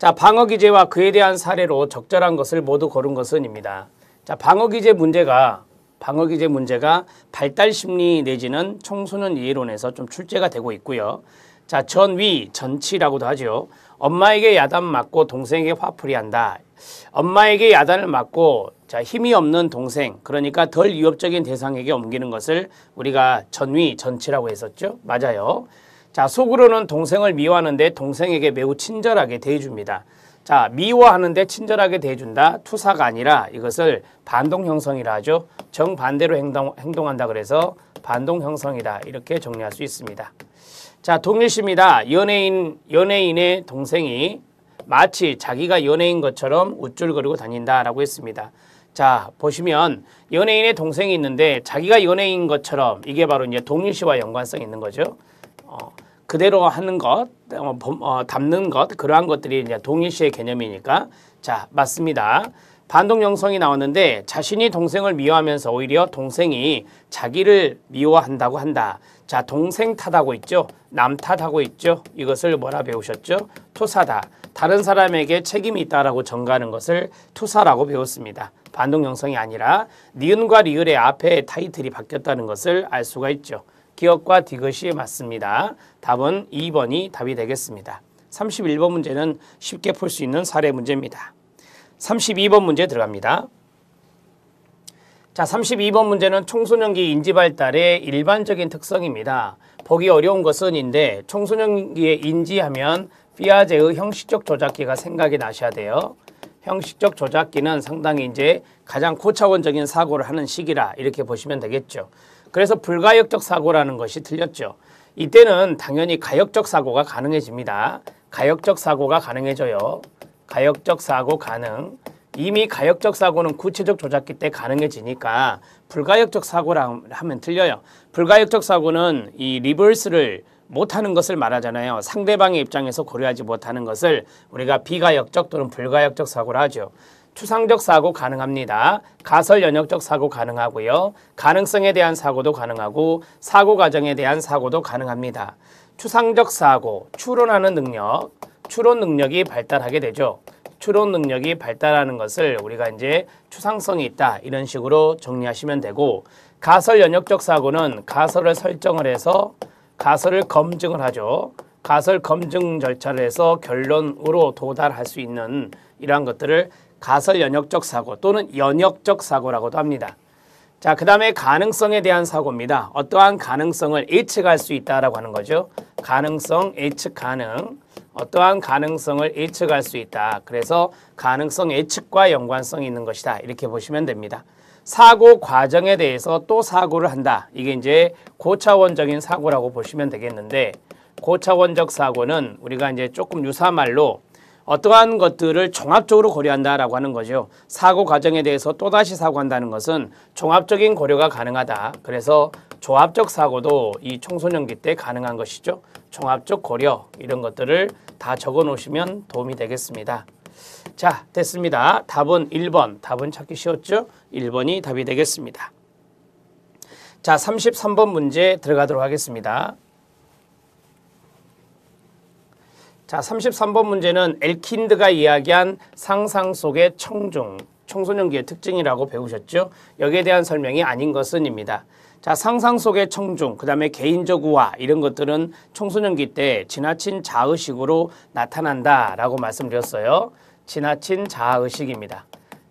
자, 방어기제와 그에 대한 사례로 적절한 것을 모두 고른 것은입니다. 자, 방어기제 문제가 발달심리 내지는 청소년 이해론에서 좀 출제가 되고 있고요. 자, 전위, 전치라고도 하죠. 엄마에게 야단 맞고 동생에게 화풀이 한다. 엄마에게 야단을 맞고 자, 힘이 없는 동생, 그러니까 덜 위협적인 대상에게 옮기는 것을 우리가 전위, 전치라고 했었죠. 맞아요. 자, 속으로는 동생을 미워하는데 동생에게 매우 친절하게 대해줍니다. 자, 미워하는데 친절하게 대해준다. 투사가 아니라 이것을 반동형성이라 하죠. 정반대로 행동한다 그래서 반동형성이다. 이렇게 정리할 수 있습니다. 자, 동일시입니다. 연예인의 동생이 마치 자기가 연예인 것처럼 우쭐거리고 다닌다라고 했습니다. 자, 보시면 연예인의 동생이 있는데 자기가 연예인 것처럼 이게 바로 이제 동일시와 연관성이 있는 거죠. 그대로 하는 것, 담는 것, 그러한 것들이 이제 동일시의 개념이니까. 자, 맞습니다. 반동형성이 나왔는데 자신이 동생을 미워하면서 오히려 동생이 자기를 미워한다고 한다. 자, 동생 탓하고 있죠. 남 탓하고 있죠. 이것을 뭐라 배우셨죠? 투사다. 다른 사람에게 책임이 있다라고 전가하는 것을 투사라고 배웠습니다. 반동형성이 아니라 니은과 리을의 앞에 타이틀이 바뀌었다는 것을 알 수가 있죠. 기억과 디귿이 맞습니다. 답은 2번이 답이 되겠습니다. 31번 문제는 쉽게 풀 수 있는 사례 문제입니다. 32번 문제 들어갑니다. 자, 32번 문제는 청소년기 인지발달의 일반적인 특성입니다. 보기 어려운 것은인데 청소년기에 인지하면 피아제의 형식적 조작기가 생각이 나셔야 돼요. 형식적 조작기는 상당히 이제 가장 고차원적인 사고를 하는 시기라 이렇게 보시면 되겠죠. 그래서 불가역적 사고라는 것이 틀렸죠. 이때는 당연히 가역적 사고가 가능해집니다. 가역적 사고가 가능해져요. 가역적 사고 가능. 이미 가역적 사고는 구체적 조작기 때 가능해지니까 불가역적 사고라 하면 틀려요. 불가역적 사고는 이 리버스를 못하는 것을 말하잖아요. 상대방의 입장에서 고려하지 못하는 것을 우리가 비가역적 또는 불가역적 사고라 하죠. 추상적 사고 가능합니다. 가설 연역적 사고 가능하고요. 가능성에 대한 사고도 가능하고 사고 과정에 대한 사고도 가능합니다. 추상적 사고, 추론하는 능력, 추론 능력이 발달하게 되죠. 추론 능력이 발달하는 것을 우리가 이제 추상성이 있다 이런 식으로 정리하시면 되고, 가설 연역적 사고는 가설을 설정을 해서 가설을 검증을 하죠. 가설 검증 절차를 해서 결론으로 도달할 수 있는 이러한 것들을 가설 연역적 사고 또는 연역적 사고라고도 합니다. 자, 그 다음에 가능성에 대한 사고입니다. 어떠한 가능성을 예측할 수 있다라고 하는 거죠. 가능성, 예측 가능. 어떠한 가능성을 예측할 수 있다. 그래서 가능성 예측과 연관성이 있는 것이다. 이렇게 보시면 됩니다. 사고 과정에 대해서 또 사고를 한다. 이게 이제 고차원적인 사고라고 보시면 되겠는데, 고차원적 사고는 우리가 이제 조금 유사한 말로 어떠한 것들을 종합적으로 고려한다라고 하는 거죠. 사고 과정에 대해서 또다시 사고한다는 것은 종합적인 고려가 가능하다. 그래서 조합적 사고도 이 청소년기 때 가능한 것이죠. 종합적 고려 이런 것들을 다 적어 놓으시면 도움이 되겠습니다. 자, 됐습니다. 답은 1번. 답은 찾기 쉬웠죠? 1번이 답이 되겠습니다. 자, 33번 문제 들어가도록 하겠습니다. 자, 33번 문제는 엘킨드가 이야기한 상상 속의 청중, 청소년기의 특징이라고 배우셨죠? 여기에 대한 설명이 아닌 것은입니다. 자, 상상 속의 청중, 그 다음에 개인적 우화 이런 것들은 청소년기 때 지나친 자의식으로 나타난다라고 말씀드렸어요. 지나친 자의식입니다.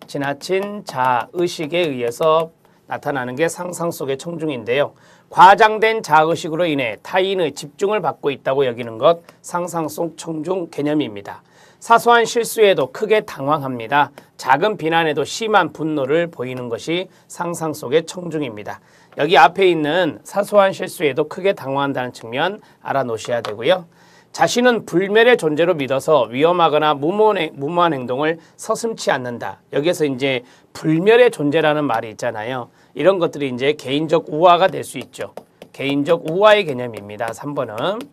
지나친 자의식에 의해서 나타나는 게 상상 속의 청중인데요. 과장된 자의식으로 인해 타인의 집중을 받고 있다고 여기는 것 상상 속 청중 개념입니다. 사소한 실수에도 크게 당황합니다. 작은 비난에도 심한 분노를 보이는 것이 상상 속의 청중입니다. 여기 앞에 있는 사소한 실수에도 크게 당황한다는 측면 알아놓으셔야 되고요. 자신은 불멸의 존재로 믿어서 위험하거나 무모한 행동을 서슴지 않는다. 여기서 이제 불멸의 존재라는 말이 있잖아요. 이런 것들이 이제 개인적 우화가 될 수 있죠. 개인적 우화의 개념입니다. 3번은.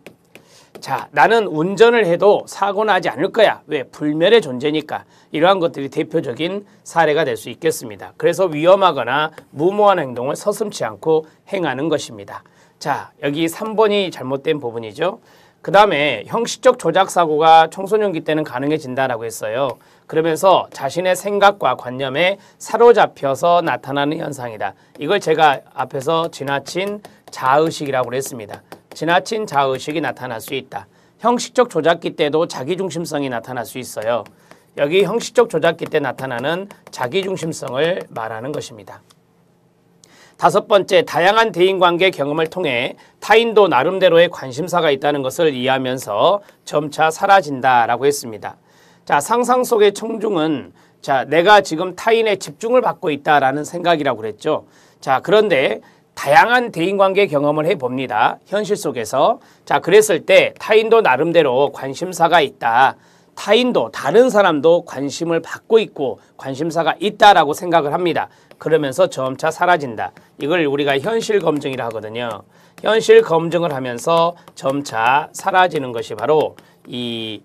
자, 나는 운전을 해도 사고 나지 않을 거야. 왜? 불멸의 존재니까. 이러한 것들이 대표적인 사례가 될 수 있겠습니다. 그래서 위험하거나 무모한 행동을 서슴지 않고 행하는 것입니다. 자, 여기 3번이 잘못된 부분이죠. 그 다음에 형식적 조작 사고가 청소년기 때는 가능해진다라고 했어요. 그러면서 자신의 생각과 관념에 사로잡혀서 나타나는 현상이다. 이걸 제가 앞에서 지나친 자의식이라고 했습니다. 지나친 자의식이 나타날 수 있다. 형식적 조작기 때도 자기중심성이 나타날 수 있어요. 여기 형식적 조작기 때 나타나는 자기중심성을 말하는 것입니다. 다섯 번째, 다양한 대인관계 경험을 통해 타인도 나름대로의 관심사가 있다는 것을 이해하면서 점차 사라진다라고 했습니다. 자, 상상 속의 청중은 자, 내가 지금 타인의 집중을 받고 있다라는 생각이라고 그랬죠. 자, 그런데 다양한 대인관계 경험을 해봅니다. 현실 속에서. 자, 그랬을 때 타인도 나름대로 관심사가 있다. 타인도 다른 사람도 관심을 받고 있고 관심사가 있다라고 생각을 합니다. 그러면서 점차 사라진다. 이걸 우리가 현실 검증이라 하거든요. 현실 검증을 하면서 점차 사라지는 것이 바로 이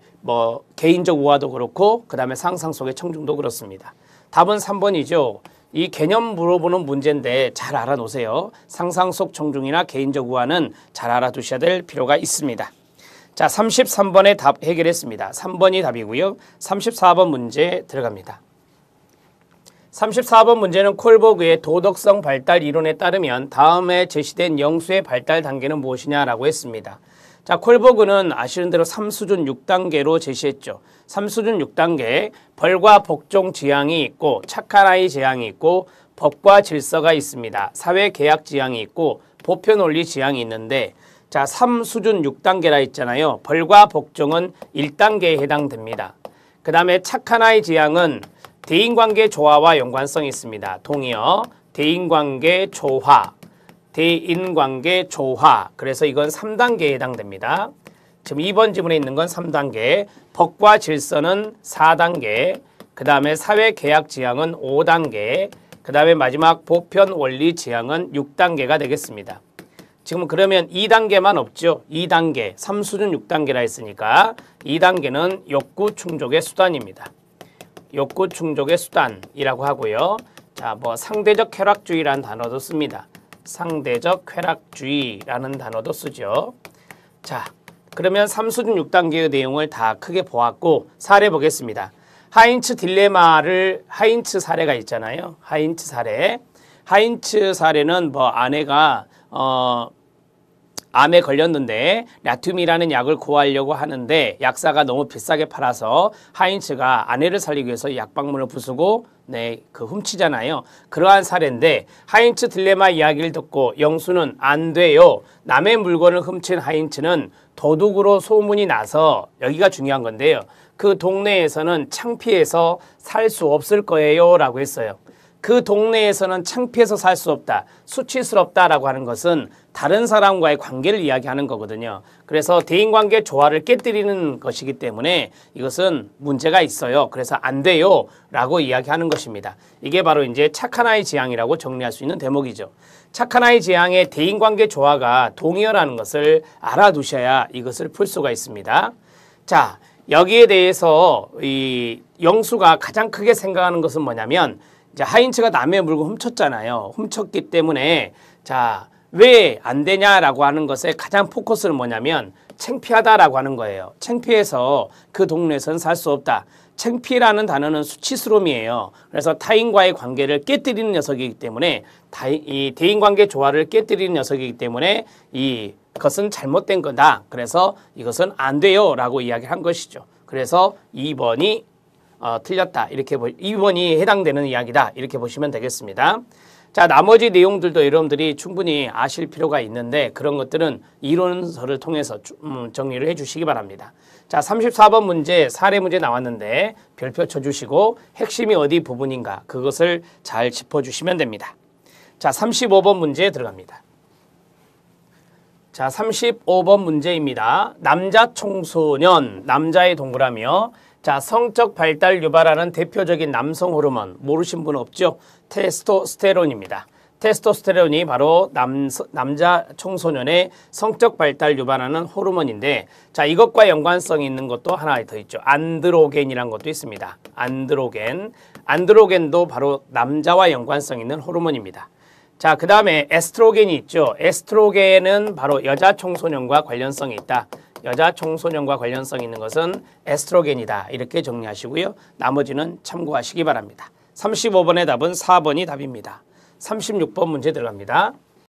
개인적 우화도 그렇고 그 다음에 상상 속의 청중도 그렇습니다. 답은 3번이죠. 이 개념 물어보는 문제인데 잘 알아놓으세요. 상상 속 청중이나 개인적 우화는 잘 알아두셔야 될 필요가 있습니다. 자, 33번의 답 해결했습니다. 3번이 답이고요. 34번 문제 들어갑니다. 34번 문제는 콜버그의 도덕성 발달 이론에 따르면 다음에 제시된 영수의 발달 단계는 무엇이냐라고 했습니다. 자, 콜버그는 아시는 대로 3수준 6단계로 제시했죠. 3수준 6단계, 벌과 복종 지향이 있고 착한 아이 지향이 있고 법과 질서가 있습니다. 사회계약 지향이 있고 보편원리 지향이 있는데 자, 3수준 6단계라 했잖아요. 벌과 복종은 1단계에 해당됩니다. 그 다음에 착한 아이 지향은 대인관계 조화와 연관성이 있습니다. 동의어, 대인관계 조화, 대인관계 조화. 그래서 이건 3단계에 해당됩니다. 지금 2번 지문에 있는 건 3단계, 법과 질서는 4단계, 그 다음에 사회계약 지향은 5단계, 그 다음에 마지막 보편원리 지향은 6단계가 되겠습니다. 지금 그러면 2단계만 없죠. 2단계, 3수준 6단계라 했으니까 2단계는 욕구 충족의 수단입니다. 욕구 충족의 수단이라고 하고요. 자, 상대적 쾌락주의라는 단어도 씁니다. 상대적 쾌락주의라는 단어도 쓰죠. 자, 그러면 3수준 6단계의 내용을 다 크게 보았고 사례 보겠습니다. 하인츠 딜레마를 하인츠 사례가 있잖아요. 하인츠 사례. 하인츠 사례는 아내가 암에 걸렸는데 라튬이라는 약을 구하려고 하는데 약사가 너무 비싸게 팔아서 하인츠가 아내를 살리기 위해서 약방문을 부수고 훔치잖아요. 그러한 사례인데 하인츠 딜레마 이야기를 듣고 영수는 안 돼요. 남의 물건을 훔친 하인츠는 도둑으로 소문이 나서 여기가 중요한 건데요. 그 동네에서는 창피해서 살 수 없을 거예요 라고 했어요. 그 동네에서는 창피해서 살 수 없다, 수치스럽다라고 하는 것은 다른 사람과의 관계를 이야기하는 거거든요. 그래서 대인관계 조화를 깨뜨리는 것이기 때문에 이것은 문제가 있어요. 그래서 안 돼요 라고 이야기하는 것입니다. 이게 바로 이제 착한 아이 지향이라고 정리할 수 있는 대목이죠. 착한 아이 지향의 대인관계 조화가 동의어라는 것을 알아두셔야 이것을 풀 수가 있습니다. 자, 여기에 대해서 이 영수가 가장 크게 생각하는 것은 뭐냐면 이제 하인츠가 남의 물건 훔쳤잖아요. 훔쳤기 때문에 자, 왜 안 되냐라고 하는 것에 가장 포커스는 뭐냐면 창피하다라고 하는 거예요. 창피해서 그 동네에서는 살 수 없다. 창피라는 단어는 수치스러움이에요. 그래서 타인과의 관계를 깨뜨리는 녀석이기 때문에 이 대인관계 조화를 깨뜨리는 녀석이기 때문에 이것은 잘못된 거다. 그래서 이것은 안 돼요 라고 이야기한 것이죠. 그래서 2번이 틀렸다. 이렇게 2번이 해당되는 이야기다. 이렇게 보시면 되겠습니다. 자, 나머지 내용들도 여러분들이 충분히 아실 필요가 있는데 그런 것들은 이론서를 통해서 정리를 해 주시기 바랍니다. 자, 34번 문제 사례 문제 나왔는데 별표 쳐주시고 핵심이 어디 부분인가 그것을 잘 짚어주시면 됩니다. 자, 35번 문제 들어갑니다. 자, 35번 문제입니다. 남자 청소년, 남자의 동그라미요. 자, 성적 발달 유발하는 대표적인 남성 호르몬 모르신 분 없죠? 테스토스테론입니다. 테스토스테론이 바로 남자 청소년의 성적 발달 유발하는 호르몬인데 자, 이것과 연관성이 있는 것도 하나 더 있죠. 안드로겐이라는 것도 있습니다. 안드로겐도 바로 남자와 연관성 있는 호르몬입니다. 자, 그 다음에 에스트로겐이 있죠. 에스트로겐은 바로 여자 청소년과 관련성이 있다. 여자 청소년과 관련성 있는 것은 에스트로겐이다. 이렇게 정리하시고요. 나머지는 참고하시기 바랍니다. 35번의 답은 4번이 답입니다. 36번 문제 들어갑니다.